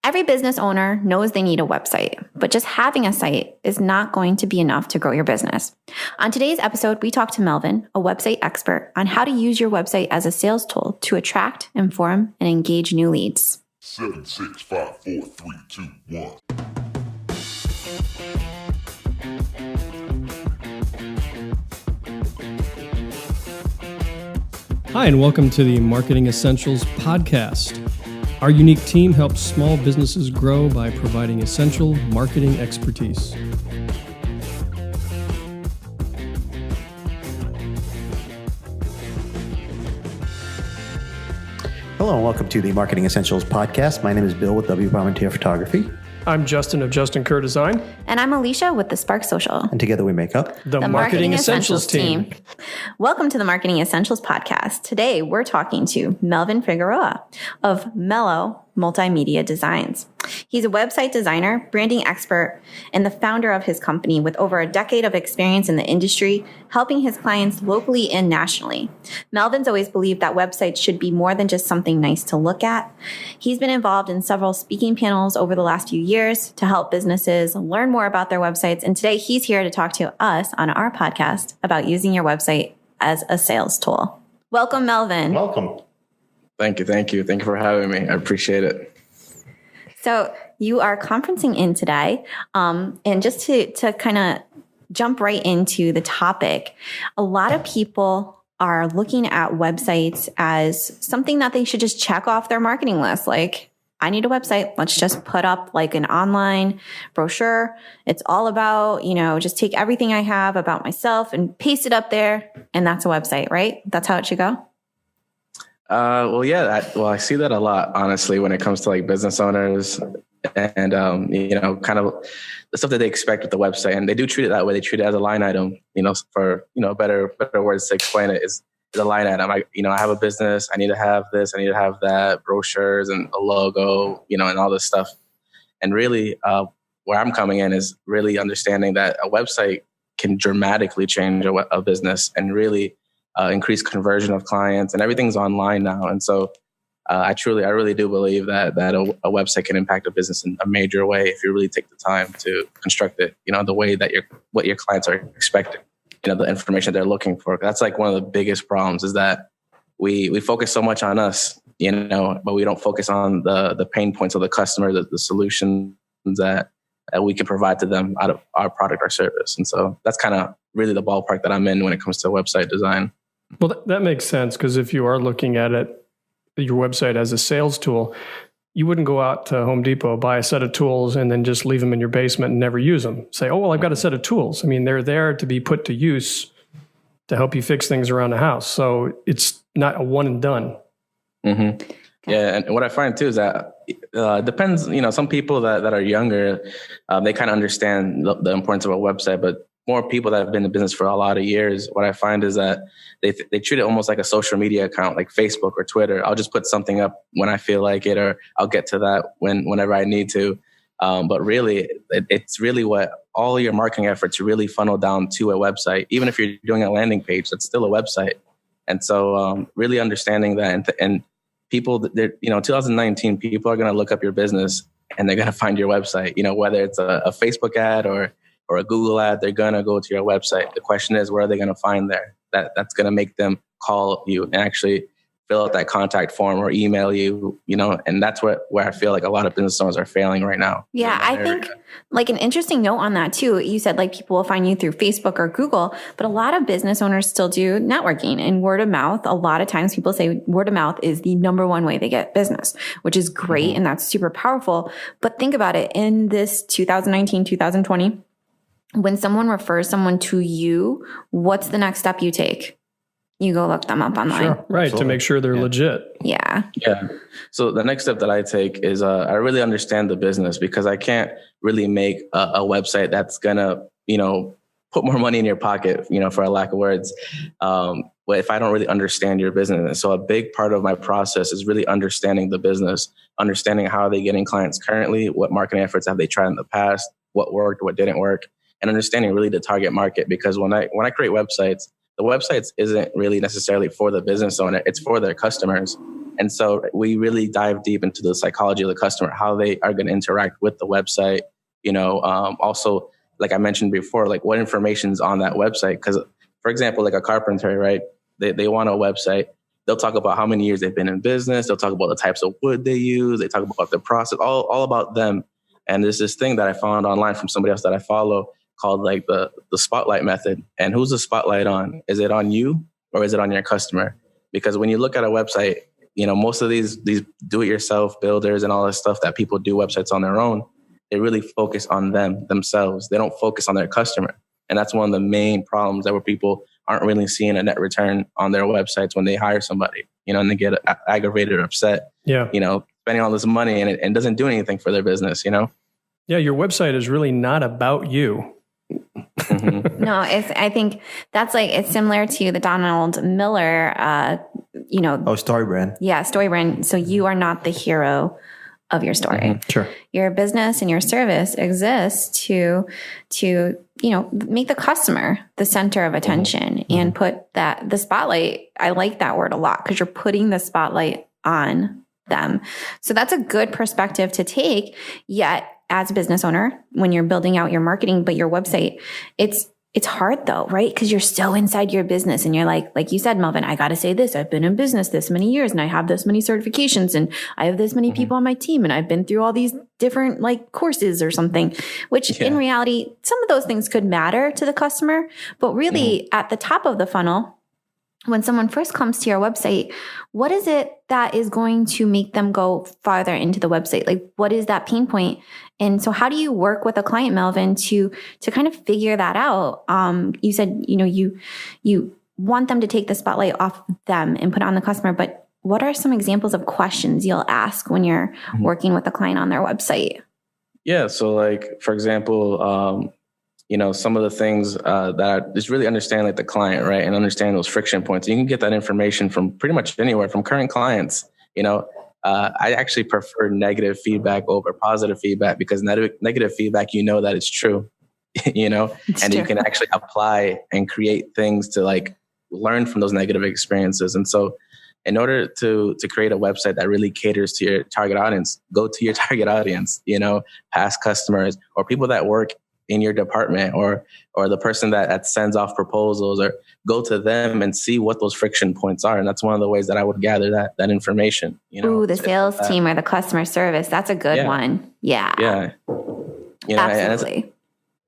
Every business owner knows they need a website, but just having a site is not going to be enough to grow your business. On today's episode, we talk to Melvin, a website expert, on how to use your website as a sales tool to attract, inform, and engage new leads. 7, 6, 5, 4, 3, 2, 1. Hi, and welcome to the Marketing Essentials podcast. Our unique team helps small businesses grow by providing essential marketing expertise. Hello and welcome to the Marketing Essentials podcast. My name is Bill with W. Palmentier Photography. I'm Justin of Justin Kerr Design. And I'm Alicia with the Spark Social. And together we make up the Marketing Essentials team. Welcome to the Marketing Essentials podcast. Today we're talking to Melvin Figueroa of Mellow Multimedia Designs. He's a website designer, branding expert, and the founder of his company with over a decade of experience in the industry, helping his clients locally and nationally. Melvin's always believed that websites should be more than just something nice to look at. He's been involved in several speaking panels over the last few years to help businesses learn more about their websites. And today he's here to talk to us on our podcast about using your website as a sales tool. Welcome, Melvin. Welcome. Thank you. Thank you for having me. I appreciate it. So you are conferencing in today. And just to kind of jump right into the topic, a lot of people are looking at websites as something that they should just check off their marketing list. Like, I need a website. Let's just put up like an online brochure. It's all about, just take everything I have about myself and paste it up there. And that's a website, right? That's how it should go. I see that a lot, honestly, when it comes to like business owners and, kind of the stuff that they expect with the website. And they do treat it that way. They treat it as a line item, for, better words to explain it is a line item. I have a business. I need to have this. I need to have that, brochures and a logo, and all this stuff. And really, where I'm coming in is really understanding that a website can dramatically change a business and really increase conversion of clients, and everything's online now. And so I really do believe that a website can impact a business in a major way if you really take the time to construct it, the way that what your clients are expecting, the information they're looking for. That's like one of the biggest problems is that we focus so much on us, but we don't focus on the pain points of the customer, the solutions that we can provide to them out of our product or service. And so that's kind of really the ballpark that I'm in when it comes to website design. Well, that makes sense, because if you are looking at your website as a sales tool, you wouldn't go out to Home Depot, buy a set of tools, and then just leave them in your basement and never use them. Say, oh, well, I've got a set of tools. I mean, they're there to be put to use to help you fix things around the house. So it's not a one and done. Mm-hmm. Yeah, and what I find too is that depends, some people that are younger, they kind of understand the importance of a website, but more people that have been in business for a lot of years, what I find is that they treat it almost like a social media account, like Facebook or Twitter. I'll just put something up when I feel like it, or I'll get to that whenever I need to. But really, it's really what all your marketing efforts really funnel down to a website. Even if you're doing a landing page, that's still a website. And so really understanding that, and people, 2019, people are going to look up your business and they're going to find your website, whether it's a Facebook ad or a Google ad, they're going to go to your website. The question is, where are they going to find there? That's going to make them call you and actually fill out that contact form or email you, and that's where I feel like a lot of business owners are failing right now. Yeah, I think like an interesting note on that too. You said like people will find you through Facebook or Google, but a lot of business owners still do networking and word of mouth. A lot of times people say word of mouth is the number one way they get business, which is great. Mm-hmm. And that's super powerful. But think about it, in this 2019, 2020, when someone refers someone to you, what's the next step you take? You go look them up online. Sure. Right. Absolutely. To make sure they're legit. Yeah. Yeah. So the next step that I take is I really understand the business, because I can't really make a website that's going to, put more money in your pocket, for a lack of words. But if I don't really understand your business. So a big part of my process is really understanding the business, understanding how are they getting clients currently, what marketing efforts have they tried in the past, what worked, what didn't work, and understanding really the target market. Because when I create websites, the websites isn't really necessarily for the business owner, it's for their customers. And so we really dive deep into the psychology of the customer, how they are going to interact with the website. Also, like I mentioned before, like what information is on that website. Because, for example, like a carpenter, right? They want a website. They'll talk about how many years they've been in business. They'll talk about the types of wood they use. They talk about the process, all about them. And there's this thing that I found online from somebody else that I follow called like the spotlight method. And who's the spotlight on? Is it on you or is it on your customer? Because when you look at a website, most of these do-it-yourself builders and all this stuff that people do websites on their own, they really focus on themselves. They don't focus on their customer. And that's one of the main problems where people aren't really seeing a net return on their websites when they hire somebody, and they get aggravated or upset, spending all this money and it doesn't do anything for their business, Yeah, your website is really not about you. Mm-hmm. No, I think that's it's similar to the Donald Miller, Story brand. Yeah, story brand. So you are not the hero of your story. Mm-hmm. Sure. Your business and your service exists to make the customer the center of attention and put the spotlight. I like that word a lot because you're putting the spotlight on them. So that's a good perspective to take. Yet as a business owner, when you're building out your marketing, but your website, it's hard though, right? Because you're so inside your business and you're like you said, Melvin, I got to say this. I've been in business this many years and I have this many certifications and I have this many people on my team and I've been through all these different courses or something, which in reality, some of those things could matter to the customer. But really at the top of the funnel, when someone first comes to your website, what is it that is going to make them go farther into the website? Like, what is that pain point? And so how do you work with a client, Melvin, to kind of figure that out? You said, you want them to take the spotlight off them and put it on the customer, but what are some examples of questions you'll ask when you're working with a client on their website? Yeah. So for example, some of the things that is really understand the client, right? And understand those friction points. You can get that information from pretty much anywhere, from current clients. I actually prefer negative feedback over positive feedback because negative feedback, that it's true, It's and true. you can actually apply and create things to learn from those negative experiences. And so in order to create a website that really caters to your target audience, go to your target audience, past customers or people that work in your department or the person that sends off proposals, or go to them and see what those friction points are. And that's one of the ways that I would gather that information. Ooh, the sales team or the customer service. That's a good one. Yeah. Yeah. Absolutely.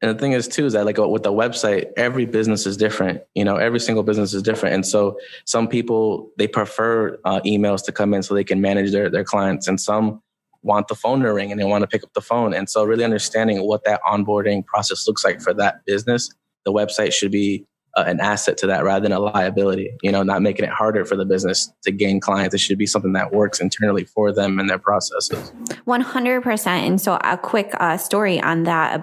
And the thing is too, is that with the website, every business is different. Every single business is different. And so some people, they prefer emails to come in so they can manage their clients. And some want the phone to ring and they want to pick up the phone. And so really understanding what that onboarding process looks like for that business, the website should be an asset to that rather than a liability, not making it harder for the business to gain clients. It should be something that works internally for them and their processes. 100%. And so a quick story on that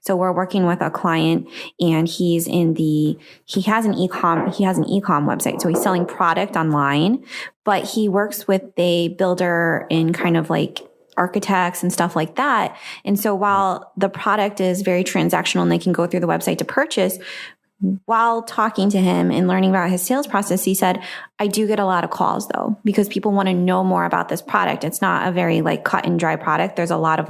so we're working with a client and he has an e-com website. So he's selling product online, but he works with a builder in kind of architects and stuff like that. And so while the product is very transactional and they can go through the website to purchase, while talking to him and learning about his sales process, he said, I do get a lot of calls though, because people want to know more about this product. It's not a very cut and dry product. There's a lot of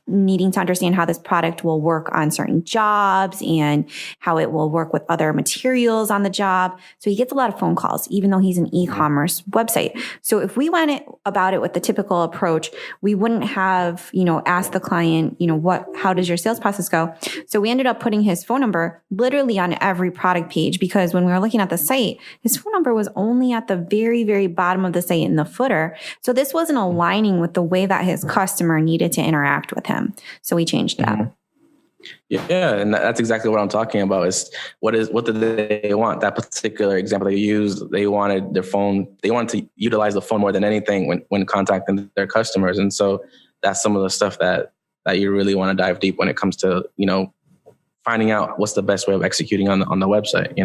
needing to understand how this product will work on certain jobs and how it will work with other materials on the job. So he gets a lot of phone calls, even though he's an e-commerce website. So if we went about it with the typical approach, we wouldn't have, asked the client, how does your sales process go? So we ended up putting his phone number literally on every product page, because when we were looking at the site, his phone number was only at the very, very bottom of the site in the footer. So this wasn't aligning with the way that his customer needed to interact with him. So we changed that. Mm-hmm. Yeah, and that's exactly what I'm talking about. Is what did they want? That particular example they used, they wanted their phone. They wanted to utilize the phone more than anything when contacting their customers. And so that's some of the stuff that you really want to dive deep when it comes to finding out what's the best way of executing on the website.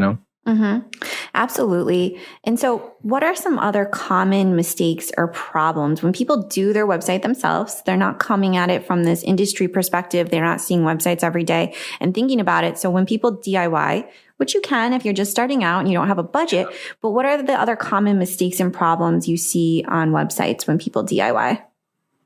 Mm-hmm. Absolutely. And so what are some other common mistakes or problems when people do their website themselves? They're not coming at it from this industry perspective. They're not seeing websites every day and thinking about it. So when people DIY, which you can if you're just starting out and you don't have a budget, but what are the other common mistakes and problems you see on websites when people DIY?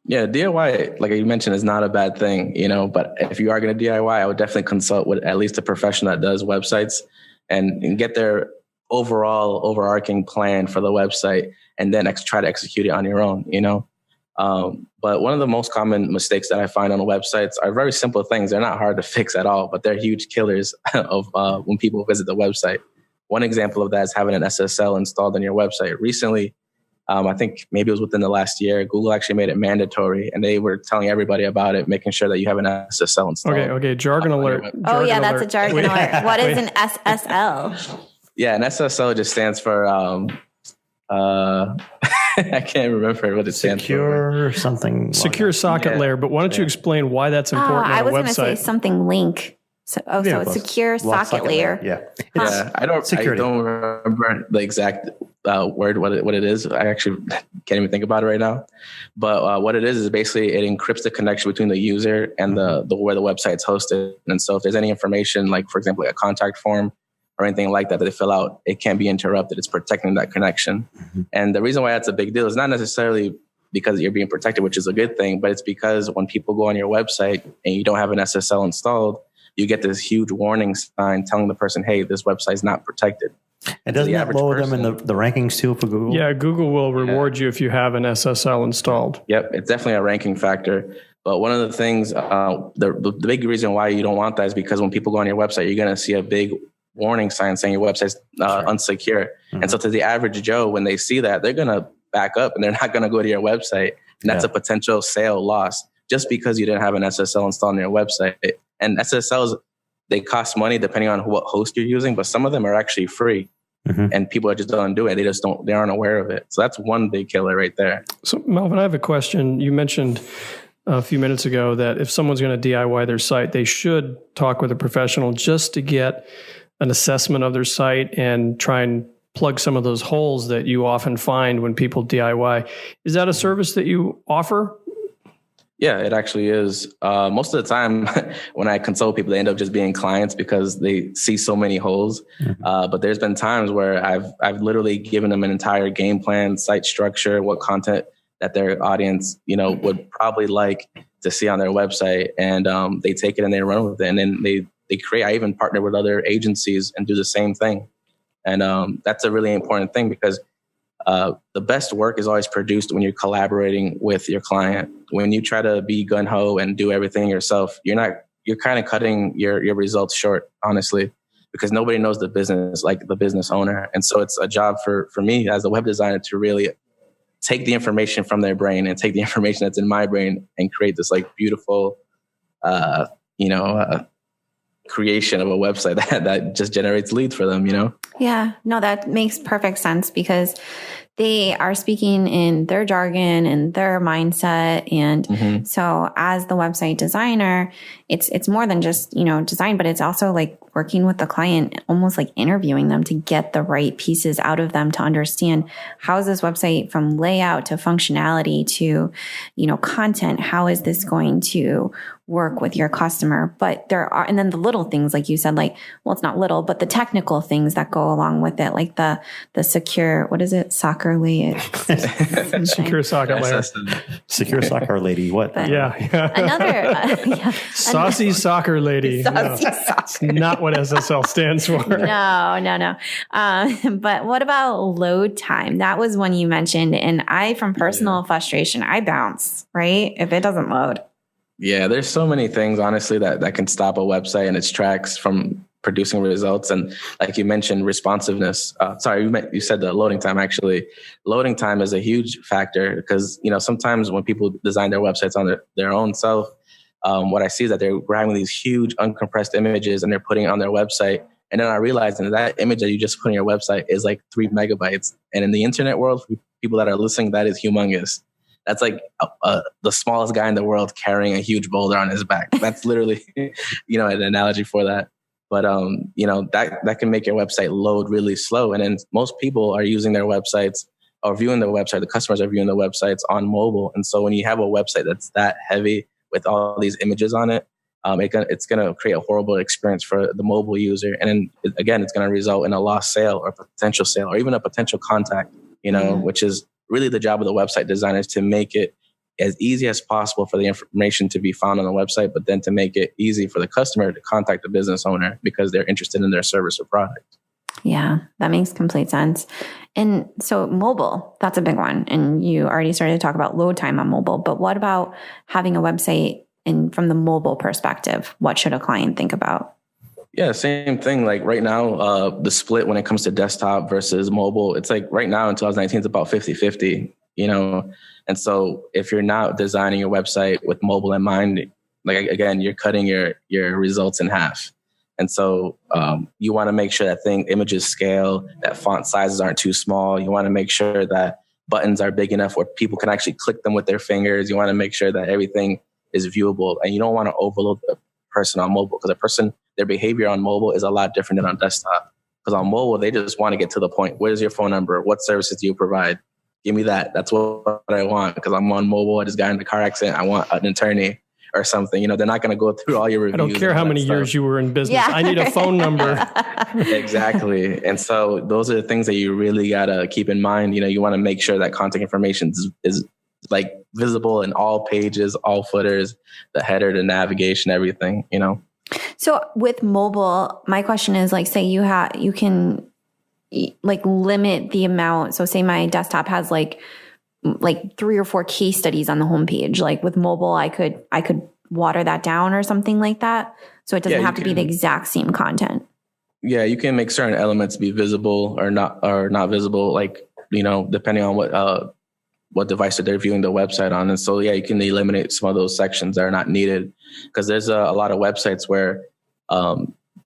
Yeah, DIY, like you mentioned, is not a bad thing, but if you are going to DIY, I would definitely consult with at least a professional that does websites and get their overall overarching plan for the website and then try to execute it on your own, But one of the most common mistakes that I find on websites are very simple things. They're not hard to fix at all, but they're huge killers of when people visit the website. One example of that is having an SSL installed on your website. Recently, I think maybe it was within the last year, Google actually made it mandatory and they were telling everybody about it, making sure that you have an SSL installed. Okay. Jargon alert. Oh, yeah, that's a jargon alert. What is an SSL? Yeah, an SSL just stands for, I can't remember what it stands for. Secure something. Secure socket layer. But why don't you explain why that's important on a website? I was going to say something link. So it's secure socket layer. Yeah. I don't remember the exact word, what it is. I actually can't even think about it right now. But what it is basically it encrypts the connection between the user and the where the website's hosted. And so if there's any information, like for example, like a contact form or anything like that they fill out, it can't be interrupted. It's protecting that connection. Mm-hmm. And the reason why that's a big deal is not necessarily because you're being protected, which is a good thing, but it's because when people go on your website and you don't have an SSL installed, you get this huge warning sign telling the person, hey, this website is not protected. And doesn't that lower them in the rankings too for Google? Yeah, Google will reward you if you have an SSL installed. Yep, it's definitely a ranking factor. But one of the things, the big reason why you don't want that is because when people go on your website, you're going to see a big warning sign saying your website's unsecure. Mm-hmm. And so to the average Joe, when they see that, they're going to back up and they're not going to go to your website. And that's a potential sale loss just because you didn't have an SSL installed on your website. And SSLs, they cost money depending on what host you're using, but some of them are actually free. Mm-hmm. And people just don't do it. They aren't aware of it. So that's one big killer right there. So Melvin, I have a question. You mentioned a few minutes ago that if someone's going to DIY their site, they should talk with a professional just to get an assessment of their site and try and plug some of those holes that you often find when people DIY. Is that a service that you offer? Yeah, it actually is. Most of the time when I consult people, they end up just being clients because they see so many holes. Mm-hmm. But there's been times where I've literally given them an entire game plan, site structure, what content that their audience, would probably like to see on their website. And they take it and they run with it. And then they create, I even partner with other agencies and do the same thing. And that's a really important thing because the best work is always produced when you're collaborating with your client. When you try to be gung-ho and do everything yourself, you're kind of cutting your results short, honestly, because nobody knows the business like the business owner. And so it's a job for me as a web designer to really take the information from their brain and take the information that's in my brain and create this like beautiful, creation of a website that just generates leads for them, Yeah, no, that makes perfect sense because they are speaking in their jargon and their mindset. And so as the website designer, it's more than just, design, but it's also like working with the client, almost like interviewing them to get the right pieces out of them to understand how is this website from layout to functionality to, content, how is this going to work with your customer? But and then the little things, like you said, it's not little, but the technical things that go along with it, like the secure, what is it? Soccer layer. Secure socket layer. Secure soccer lady. What? Another, Saucy soccer lady. Saucy soccer. Not what SSL stands for. No. But what about load time? That was one you mentioned. And from personal frustration, I bounce, right? If it doesn't load. Yeah, there's so many things, honestly, that can stop a website and its tracks from producing results. And like you mentioned, responsiveness. You said the loading time. Actually, loading time is a huge factor because, sometimes when people design their websites on their own self, what I see is that they're grabbing these huge uncompressed images and they're putting it on their website. And then I realized that image that you just put on your website is like 3 megabytes. And in the internet world, for people that are listening, that is humongous. That's like the smallest guy in the world carrying a huge boulder on his back. That's literally, an analogy for that. But, that can make your website load really slow. And then most people are using their websites or viewing their website. The customers are viewing the websites on mobile. And so when you have a website that's that heavy with all these images on it, it's going to create a horrible experience for the mobile user. And then again, it's going to result in a lost sale or potential sale or even a potential contact, which is really the job of the website designers to make it as easy as possible for the information to be found on the website, but then to make it easy for the customer to contact the business owner because they're interested in their service or product. Yeah, that makes complete sense. And so mobile, that's a big one. And you already started to talk about load time on mobile, but what about having a website and from the mobile perspective, what should a client think about? Yeah, same thing. Like right now, the split when it comes to desktop versus mobile, it's like right now in 2019, it's about 50-50, And so if you're not designing your website with mobile in mind, like again, you're cutting your results in half. And so you want to make sure that images scale, that font sizes aren't too small. You want to make sure that buttons are big enough where people can actually click them with their fingers. You want to make sure that everything is viewable, and you don't want to overload the person on mobile because their behavior on mobile is a lot different than on desktop. Because on mobile, they just want to get to the point. Where's your phone number? What services do you provide? Give me that. That's what I want because I'm on mobile. I just got in a car accident. I want an attorney or something. They're not going to go through all your reviews. I don't care how many years you were in business. Yeah. I need a phone number. Exactly. And so those are the things that you really got to keep in mind. You want to make sure that contact information is like visible in all pages, all footers, the header, the navigation, everything, So with mobile, my question is like, say you can like limit the amount. So say my desktop has like 3 or 4 case studies on the homepage. Like with mobile, I could water that down or something like that. So it doesn't have to be the exact same content. Yeah, you can make certain elements be visible or not visible, like, depending on what device that they're viewing the website on. And so, you can eliminate some of those sections that are not needed because there's a lot of websites where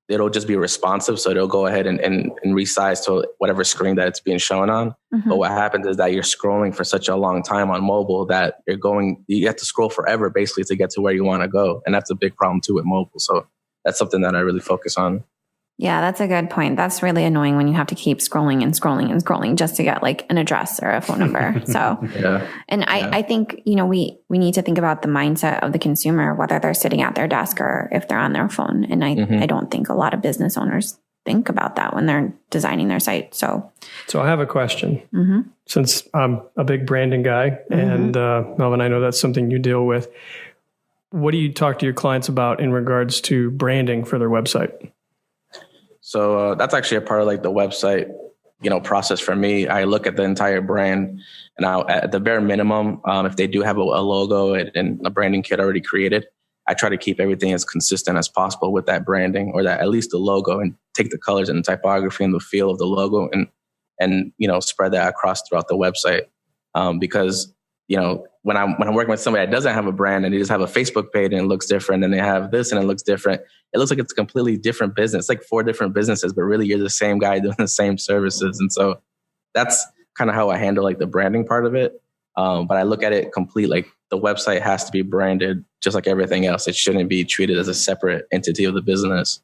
it'll just be responsive. So it'll go ahead and resize to whatever screen that it's being shown on. Mm-hmm. But what happens is that you're scrolling for such a long time on mobile that you have to scroll forever basically to get to where you want to go. And that's a big problem too with mobile. So that's something that I really focus on. Yeah, that's a good point. That's really annoying when you have to keep scrolling and scrolling and scrolling just to get like an address or a phone number. So, I think, we need to think about the mindset of the consumer, whether they're sitting at their desk or if they're on their phone. And I don't think a lot of business owners think about that when they're designing their site. So I have a question. Mm-hmm. Since I'm a big branding guy and Melvin, I know that's something you deal with. What do you talk to your clients about in regards to branding for their website? So that's actually a part of like the website, process for me. I look at the entire brand, and at the bare minimum, if they do have a logo and a branding kit already created, I try to keep everything as consistent as possible with that branding, or that at least the logo, and take the colors and the typography and the feel of the logo and spread that across throughout the website. Because when I'm working with somebody that doesn't have a brand and they just have a Facebook page and it looks different, and they have this and it looks different, it looks like it's a completely different business. It's like 4 different businesses, but really you're the same guy doing the same services. And so that's kind of how I handle like the branding part of it. But I look at it complete, like the website has to be branded just like everything else. It shouldn't be treated as a separate entity of the business.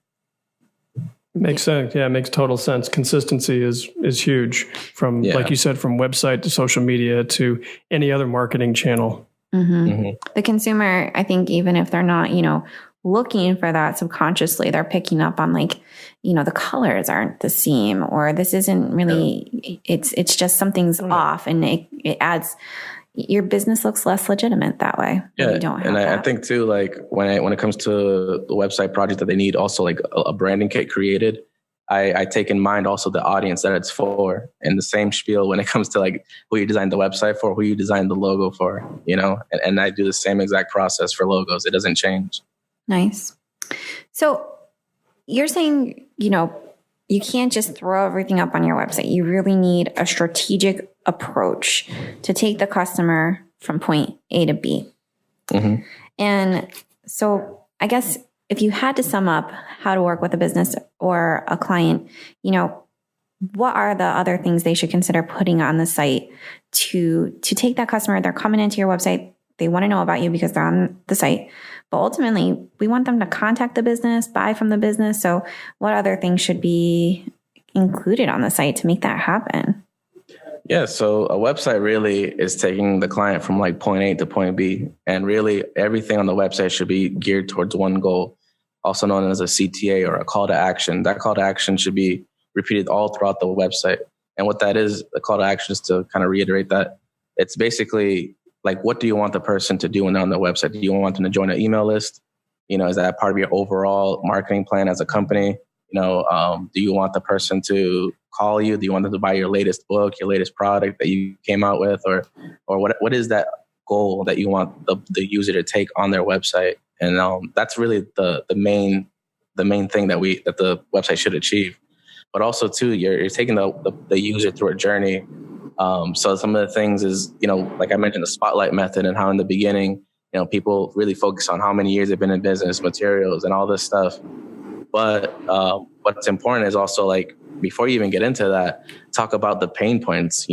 Makes sense. Yeah, it makes total sense. Consistency is huge from, like you said, from website to social media to any other marketing channel. Mm-hmm. Mm-hmm. The consumer, I think, even if they're not, looking for that subconsciously, they're picking up on like, the colors aren't the same, or this isn't really, it's just something's off, and it adds, your business looks less legitimate that way. Yeah. I think too, like when it comes to the website project that they need also like a branding kit created, I take in mind also the audience that it's for, and the same spiel when it comes to like who you designed the website for, who you designed the logo for, and I do the same exact process for logos. It doesn't change. Nice. So you're saying, you can't just throw everything up on your website. You really need a strategic approach to take the customer from point A to B. Mm-hmm. And so I guess if you had to sum up how to work with a business or a client, what are the other things they should consider putting on the site to take that customer? They're coming into your website. They want to know about you because they're on the site. But ultimately, we want them to contact the business, buy from the business. So what other things should be included on the site to make that happen? Yeah, so a website really is taking the client from like point A to point B. And really everything on the website should be geared towards one goal, also known as a CTA or a call to action. That call to action should be repeated all throughout the website. And what that is, the call to action is to kind of reiterate that it's basically like, what do you want the person to do when they're on the website? Do you want them to join an email list? Is that part of your overall marketing plan as a company? Do you want the person to call you? Do you want them to buy your latest book, your latest product that you came out with? Or what is that goal that you want the user to take on their website? And that's really the main thing that the website should achieve. But also too, you're taking the user through a journey. So some of the things is, like I mentioned, the spotlight method, and how in the beginning, people really focus on how many years they've been in business, materials, and all this stuff. But what's important is also, like, before you even get into that, talk about the pain points,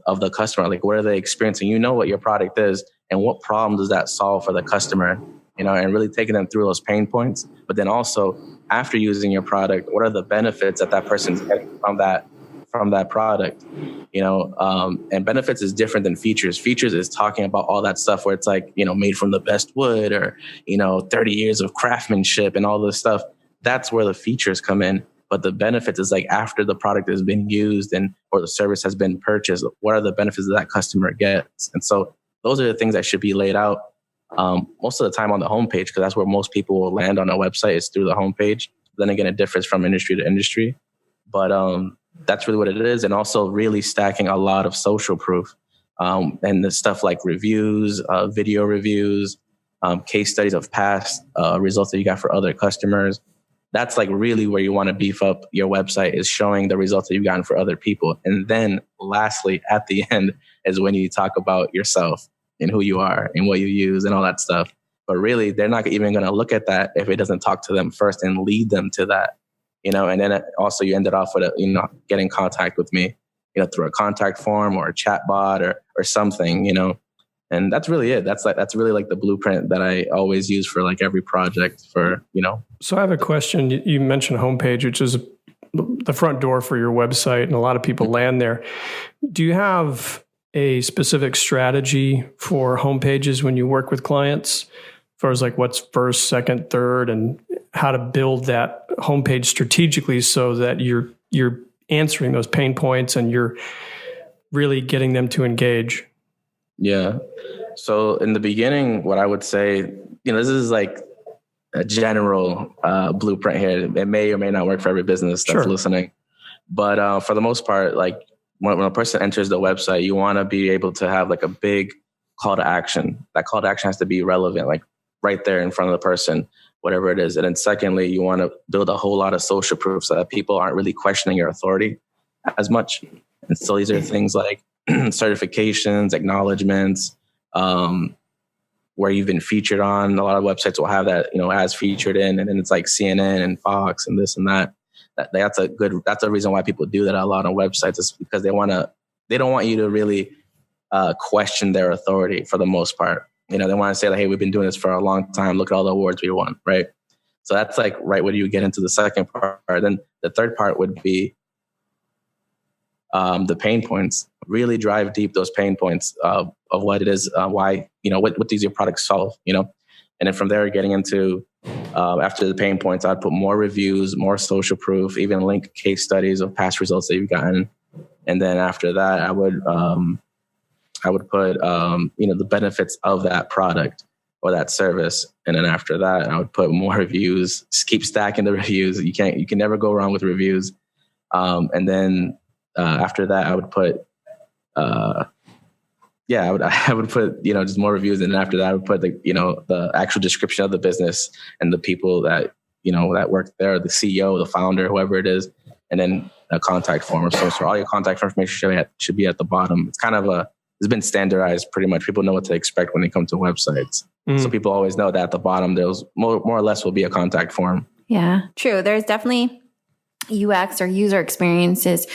of the customer. Like, what are they experiencing? You know what your product is, and what problem does that solve for the customer? And really taking them through those pain points. But then also, after using your product, what are the benefits that person's getting from that product? And benefits is different than features. Features is talking about all that stuff where it's like, made from the best wood, or 30 years of craftsmanship and all this stuff. That's where the features come in. But the benefits is like after the product has been used or the service has been purchased, what are the benefits that customer gets? And so those are the things that should be laid out most of the time on the homepage, because that's where most people will land on a website, is through the homepage. Then again, it differs from industry to industry. But that's really what it is. And also really stacking a lot of social proof and the stuff like reviews, video reviews, case studies of past results that you got for other customers. That's like really where you want to beef up your website, is showing the results that you've gotten for other people. And then lastly, at the end, is when you talk about yourself and who you are and what you use and all that stuff. But really, they're not even going to look at that if it doesn't talk to them first and lead them to that. And then also you ended off with get in contact with me, through a contact form or a chat bot or something, and that's really it. That's really like the blueprint that I always use for like every project So I have a question. You mentioned homepage, which is the front door for your website, and a lot of people land there. Do you have a specific strategy for homepages when you work with clients, as far as like what's first, second, third, and how to build that homepage strategically so that you're answering those pain points and you're really getting them to engage? Yeah. So in the beginning, what I would say, this is like a general blueprint here. It may or may not work for every business that's listening. But for the most part, like when a person enters the website, you want to be able to have like a big call to action. That call to action has to be relevant, like right there in front of the person, whatever it is. And then secondly, you want to build a whole lot of social proof so that people aren't really questioning your authority as much. And so these are things like certifications, acknowledgements, where you've been featured on. A lot of websites will have that, as featured in, and then it's like CNN and Fox and this and that. That's a reason why people do that a lot on websites, is because they don't want you to really question their authority for the most part. They want to say like, hey, we've been doing this for a long time. Look at all the awards we won, right? So that's like right when you get into the second part. Then the third part would be the pain points. Really drive deep those pain points of what it is, why, what does your product solve, and then from there getting into after the pain points, I'd put more reviews, more social proof, even link case studies of past results that you've gotten, and then after that, I would put the benefits of that product or that service, and then after that, I would put more reviews. Just keep stacking the reviews. You can never go wrong with reviews, and then after that, I would put. I would put, just more reviews. And then after that, I would put the actual description of the business and the people that, that work there, the CEO, the founder, whoever it is, and then a contact form. So all your contact information should be at the bottom. It's kind of it's been standardized pretty much. People know what to expect when they come to websites. So people always know that at the bottom, there's more or less will be a contact form. Yeah, true. There's definitely UX or user experience is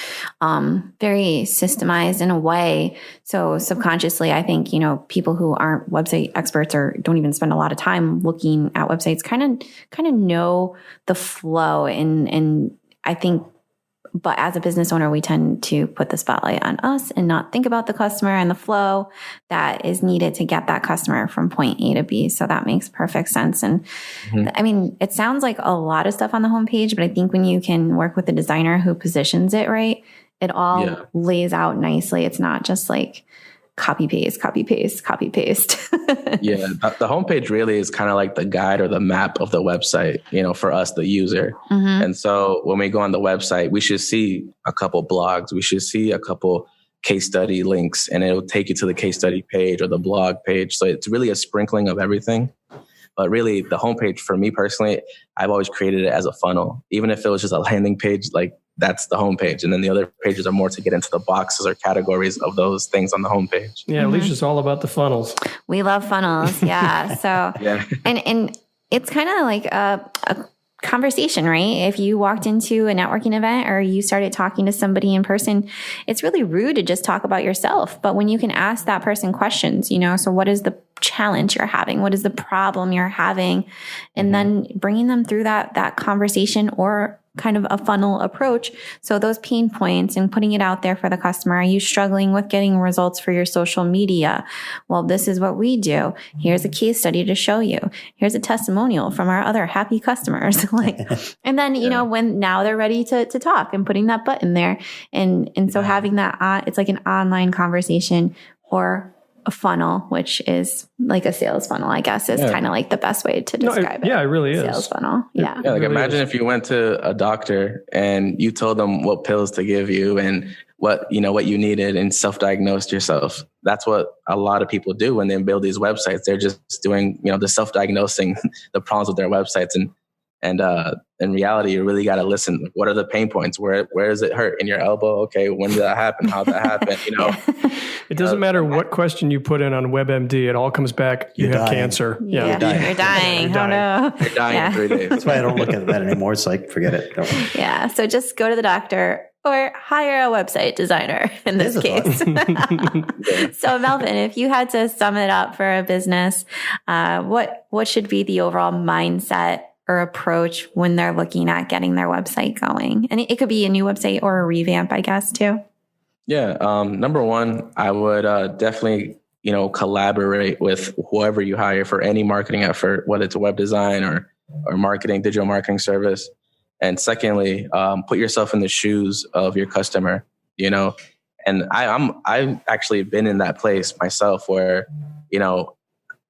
very systemized in a way. So subconsciously, I think, people who aren't website experts or don't even spend a lot of time looking at websites kind of know the flow. And I think, but as a business owner, we tend to put the spotlight on us and not think about the customer and the flow that is needed to get that customer from point A to B. So that makes perfect sense. And I mean, it sounds like a lot of stuff on the homepage, but I think when you can work with a designer who positions it right, it all lays out nicely. It's not just like copy paste, copy paste, copy paste. Yeah, the homepage really is kind of like the guide or the map of the website, for us, the user. And so when we go on the website, we should see a couple blogs, we should see a couple case study links, and it'll take you to the case study page or the blog page. So it's really a sprinkling of everything. But really, the homepage, for me personally, I've always created it as a funnel. Even if it was just a landing page, like that's the homepage. And then the other pages are more to get into the boxes or categories of those things on the homepage. Yeah, Alicia's all about the funnels. We love funnels. Yeah. So, Yeah. and it's kind of like a conversation, right? If you walked into a networking event or you started talking to somebody in person, it's really rude to just talk about yourself. But when you can ask that person questions, so what is the challenge you're having? What is the problem you're having? And then bringing them through that conversation or kind of a funnel approach. So those pain points and putting it out there for the customer. Are you struggling with getting results for your social media? Well, this is what we do. Here's a case study to show you. Here's a testimonial from our other happy customers. And then, when now they're ready to talk and putting that button there. And so having that, it's like an online conversation or a funnel, which is like a sales funnel, I guess is kind of like the best way to describe it. Yeah, it really is. Sales funnel. Yeah. Yeah, like really imagine if you went to a doctor and you told them what pills to give you and what you needed and self-diagnosed yourself. That's what a lot of people do when they build these websites. They're just doing, the self-diagnosing the problems with their websites. And in reality, you really got to listen. What are the pain points? Where does it hurt? In your elbow? Okay, when did that happen? How did that happen? It doesn't matter what question you put in on WebMD. It all comes back. You have cancer. Yeah. You're dying. You're Oh no. You're dying in 3 days. That's why I don't look at that anymore. It's like, forget it. Yeah. So just go to the doctor or hire a website designer in this case. So Melvin, if you had to sum it up for a business, what should be the overall mindset or approach when they're looking at getting their website going? And it could be a new website or a revamp, I guess, too. Yeah. Number one, I would definitely, collaborate with whoever you hire for any marketing effort, whether it's a web design or marketing, digital marketing service. And secondly, put yourself in the shoes of your customer, and I've actually been in that place myself where,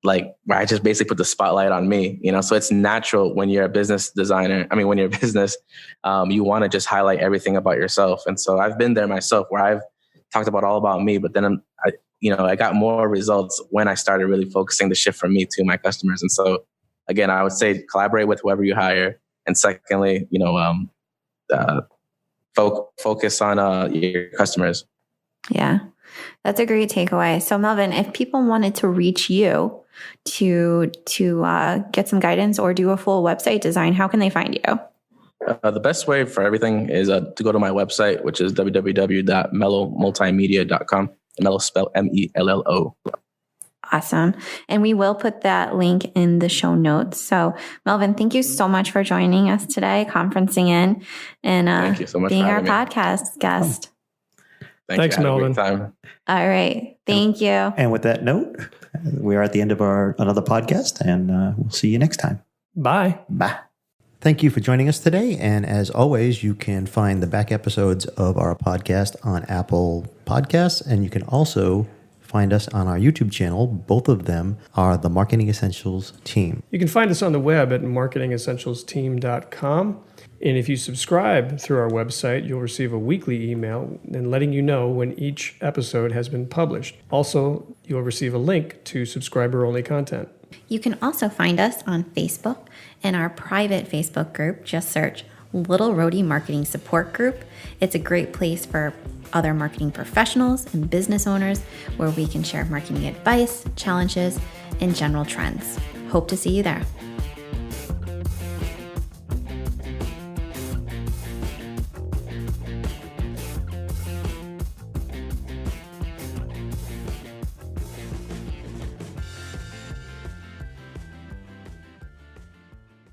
where I just basically put the spotlight on me, so it's natural when you're a business designer. I mean, when you're a business, you want to just highlight everything about yourself. And so I've been there myself where I've talked all about me, but then I got more results when I started really focusing the shift from me to my customers. And so again, I would say collaborate with whoever you hire. And secondly, focus on your customers. Yeah, that's a great takeaway. So Melvin, if people wanted to reach you to get some guidance or do a full website design, how can they find you? The best way for everything is to go to my website, which is www.mellowmultimedia.com. Mellow spelled MELLO. Awesome. And we will put that link in the show notes. So Melvin, thank you so much for joining us today, conferencing in and thank you so much being for our having me. podcast guest. Thanks, Melvin. Time. All right. Thank you. And with that note, we are at the end of another podcast, and we'll see you next time. Bye. Bye. Thank you for joining us today. And as always, you can find the back episodes of our podcast on Apple Podcasts, and you can also find us on our YouTube channel. Both of them are the Marketing Essentials team. You can find us on the web at marketingessentialsteam.com. And if you subscribe through our website, you'll receive a weekly email and letting you know when each episode has been published. Also, you'll receive a link to subscriber-only content. You can also find us on Facebook and our private Facebook group. Just search Little Roadie Marketing Support Group. It's a great place for other marketing professionals and business owners where we can share marketing advice, challenges, and general trends. Hope to see you there.